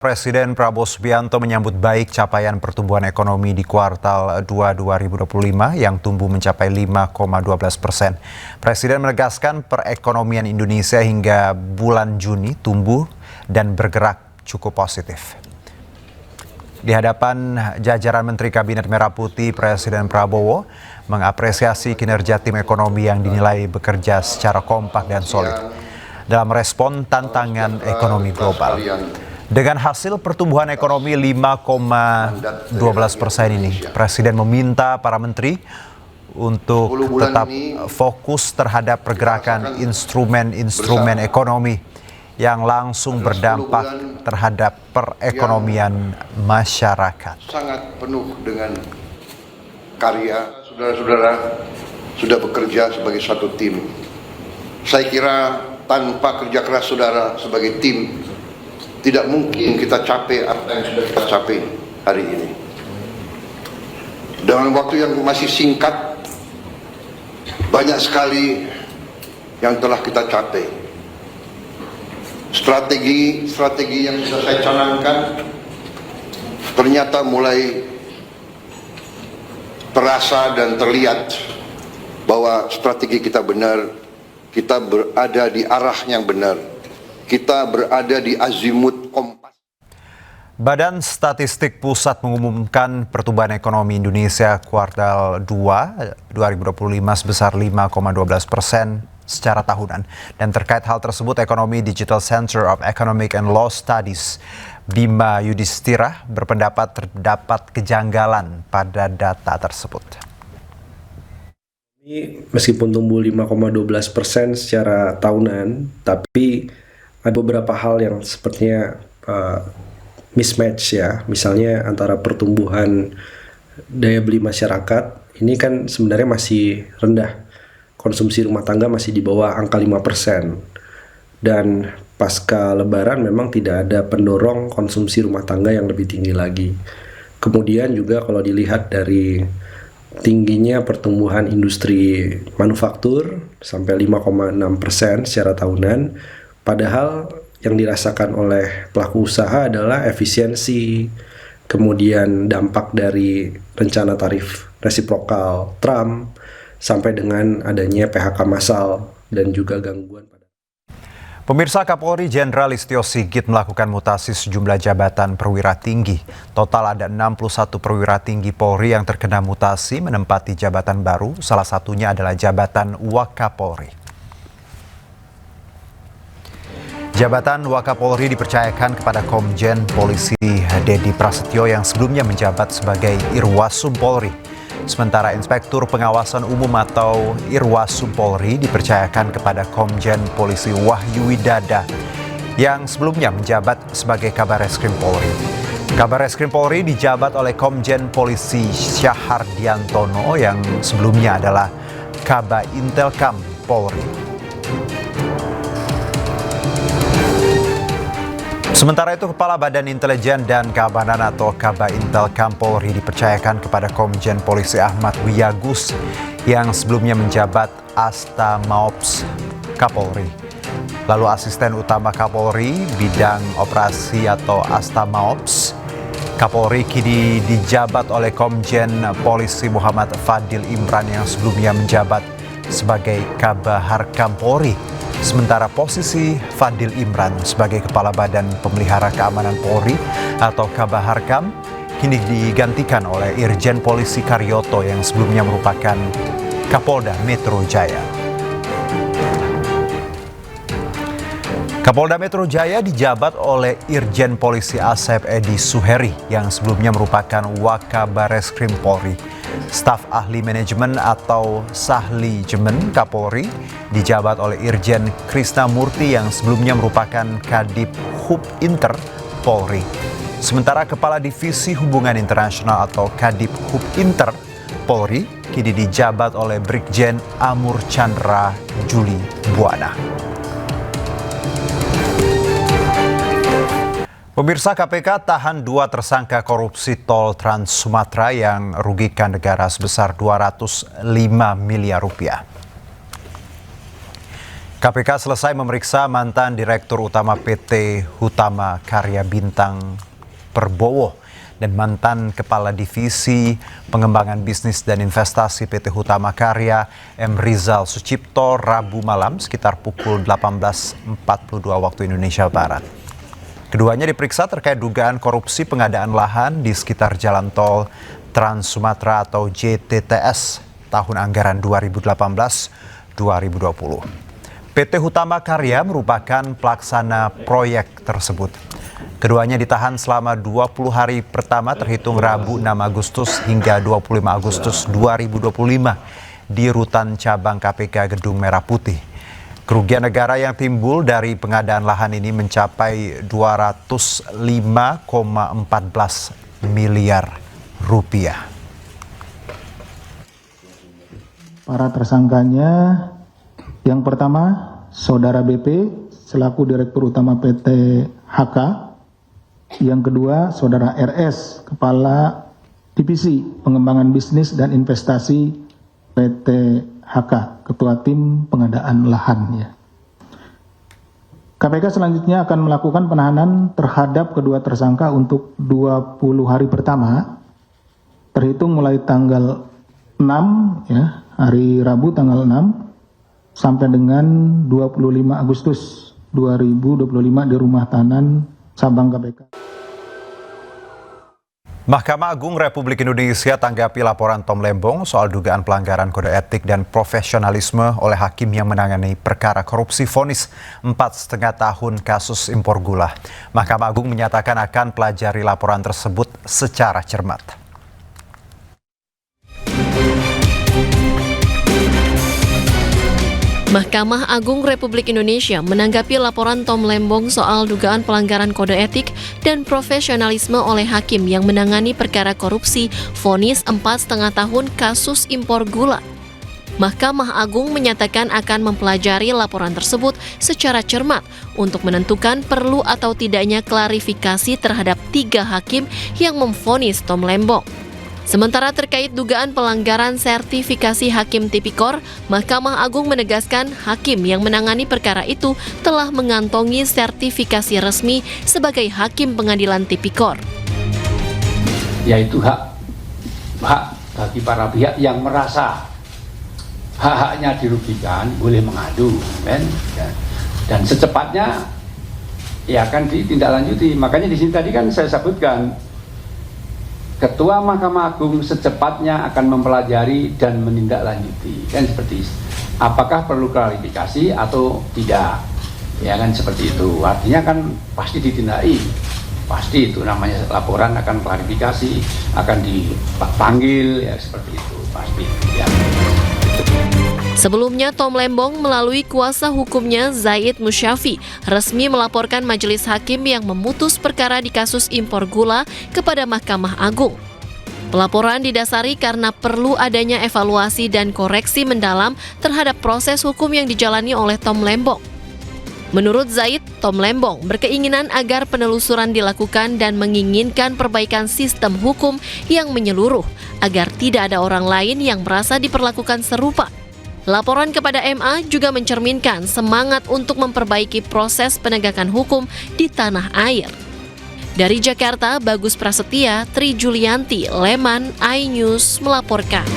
Presiden Prabowo Subianto menyambut baik capaian pertumbuhan ekonomi di kuartal 2 2025 yang tumbuh mencapai 5,12%. Presiden menegaskan perekonomian Indonesia hingga bulan Juni tumbuh dan bergerak cukup positif. Di hadapan jajaran Menteri Kabinet Merah Putih, Presiden Prabowo mengapresiasi kinerja tim ekonomi yang dinilai bekerja secara kompak dan solid dalam respon tantangan ekonomi global. Dengan hasil pertumbuhan ekonomi 5,12% ini, Presiden meminta para menteri untuk tetap fokus terhadap pergerakan instrumen-instrumen ekonomi yang langsung berdampak terhadap perekonomian masyarakat. Sangat penuh dengan karya, saudara-saudara sudah bekerja sebagai satu tim. Saya kira tanpa kerja keras saudara sebagai tim, tidak mungkin kita capai apa yang sudah kita capai hari ini. Dalam waktu yang masih singkat, banyak sekali yang telah kita capai. Strategi yang sudah saya canangkan ternyata mulai terasa dan terlihat bahwa strategi kita benar, kita berada di arah yang benar. Kita berada di azimut kompas. Badan Statistik Pusat mengumumkan pertumbuhan ekonomi Indonesia kuartal 2 2025 sebesar 5,12% secara tahunan. Dan terkait hal tersebut, Ekonomi Digital Center of Economic and Law Studies Bima Yudhistira berpendapat terdapat kejanggalan pada data tersebut. Meskipun tumbuh 5,12% secara tahunan, tapi ada beberapa hal yang sepertinya mismatch ya, misalnya antara pertumbuhan daya beli masyarakat ini kan sebenarnya masih rendah, konsumsi rumah tangga masih di bawah angka 5%, dan pasca lebaran memang tidak ada pendorong konsumsi rumah tangga yang lebih tinggi lagi. Kemudian juga kalau dilihat dari tingginya pertumbuhan industri manufaktur sampai 5,6% secara tahunan, padahal yang dirasakan oleh pelaku usaha adalah efisiensi, kemudian dampak dari rencana tarif resiprokal Trump, sampai dengan adanya PHK massal dan juga gangguan pada. Pemirsa, Kapolri Jenderal Listio Sigit melakukan mutasi sejumlah jabatan perwira tinggi. Total ada 61 perwira tinggi Polri yang terkena mutasi menempati jabatan baru, salah satunya adalah jabatan Wakapolri. Jabatan Wakapolri dipercayakan kepada Komjen Polisi Dedi Prasetyo yang sebelumnya menjabat sebagai Irwasum Polri. Sementara Inspektur Pengawasan Umum atau Irwasum Polri dipercayakan kepada Komjen Polisi Wahyu Widada yang sebelumnya menjabat sebagai Kabareskrim Polri. Kabareskrim Polri dijabat oleh Komjen Polisi Syahardiantono yang sebelumnya adalah Kaba Intelkam Polri. Sementara itu, Kepala Badan Intelijen dan Keamanan atau Kaba Intelkam Polri dipercayakan kepada Komjen Polisi Ahmad Wiyagus yang sebelumnya menjabat Asta Maops Kapolri. Lalu Asisten Utama Kapolri Bidang Operasi atau Asta Maops Kapolri kini dijabat oleh Komjen Polisi Muhammad Fadil Imran yang sebelumnya menjabat sebagai Kaba Harkam Polri. Sementara posisi Fadil Imran sebagai Kepala Badan Pemelihara Keamanan Polri atau Kaba Harkam kini digantikan oleh Irjen Polisi Karyoto yang sebelumnya merupakan Kapolda Metro Jaya. Kapolda Metro Jaya dijabat oleh Irjen Polisi Asep Edi Suheri yang sebelumnya merupakan Wakabareskrim Polri. Staf Ahli Manajemen atau Sahlijemen Kapolri dijabat oleh Irjen Krisna Murti yang sebelumnya merupakan Kadip Hub Inter Polri. Sementara Kepala Divisi Hubungan Internasional atau Kadip Hub Inter Polri kini dijabat oleh Brigjen Amur Chandra Juli Buana. Pemirsa, KPK tahan 2 tersangka korupsi tol Trans Sumatera yang merugikan negara sebesar 205 miliar rupiah. KPK selesai memeriksa mantan Direktur Utama PT Hutama Karya Bintang Perbowo dan mantan Kepala Divisi Pengembangan Bisnis dan Investasi PT Hutama Karya M. Rizal Sucipto Rabu malam sekitar pukul 18.42 waktu Indonesia Barat. Keduanya diperiksa terkait dugaan korupsi pengadaan lahan di sekitar Jalan Tol Trans Sumatera atau JTTS tahun anggaran 2018-2020. PT Hutama Karya merupakan pelaksana proyek tersebut. Keduanya ditahan selama 20 hari pertama terhitung Rabu 6 Agustus hingga 25 Agustus 2025 di Rutan Cabang KPK Gedung Merah Putih. Kerugian negara yang timbul dari pengadaan lahan ini mencapai 205,14 miliar rupiah. Para tersangkanya yang pertama, Saudara BP selaku Direktur Utama PT HK. Yang kedua, Saudara RS, Kepala Divisi Pengembangan Bisnis dan Investasi PT HK, Ketua Tim Pengadaan Lahan. KPK selanjutnya akan melakukan penahanan terhadap kedua tersangka untuk 20 hari pertama, terhitung mulai tanggal 6, hari Rabu tanggal 6, sampai dengan 25 Agustus 2025 di Rumah Tahanan Sabang KPK. Mahkamah Agung Republik Indonesia tanggapi laporan Tom Lembong soal dugaan pelanggaran kode etik dan profesionalisme oleh hakim yang menangani perkara korupsi vonis 4,5 tahun kasus impor gula. Mahkamah Agung menyatakan akan pelajari laporan tersebut secara cermat. Mahkamah Agung Republik Indonesia menanggapi laporan Tom Lembong soal dugaan pelanggaran kode etik dan profesionalisme oleh hakim yang menangani perkara korupsi vonis 4,5 tahun kasus impor gula. Mahkamah Agung menyatakan akan mempelajari laporan tersebut secara cermat untuk menentukan perlu atau tidaknya klarifikasi terhadap 3 hakim yang memvonis Tom Lembong. Sementara terkait dugaan pelanggaran sertifikasi hakim tipikor, Mahkamah Agung menegaskan hakim yang menangani perkara itu telah mengantongi sertifikasi resmi sebagai hakim pengadilan tipikor. Yaitu hak bagi para pihak yang merasa hak-haknya dirugikan boleh mengadu, kan? Dan secepatnya ya akan ditindaklanjuti. Makanya di sini tadi kan saya sebutkan, Ketua Mahkamah Agung secepatnya akan mempelajari dan menindaklanjuti, kan seperti itu. Apakah perlu klarifikasi atau tidak, ya kan seperti itu. Artinya kan pasti ditindaki, pasti itu namanya laporan akan klarifikasi, akan dipanggil, ya seperti itu pasti. Ya. Sebelumnya, Tom Lembong melalui kuasa hukumnya Zaid Musyafi resmi melaporkan majelis hakim yang memutus perkara di kasus impor gula kepada Mahkamah Agung. Pelaporan didasari karena perlu adanya evaluasi dan koreksi mendalam terhadap proses hukum yang dijalani oleh Tom Lembong. Menurut Zaid, Tom Lembong berkeinginan agar penelusuran dilakukan dan menginginkan perbaikan sistem hukum yang menyeluruh agar tidak ada orang lain yang merasa diperlakukan serupa. Laporan kepada MA juga mencerminkan semangat untuk memperbaiki proses penegakan hukum di tanah air. Dari Jakarta, Bagus Prasetya, Tri Julianti, Leman, iNews melaporkan.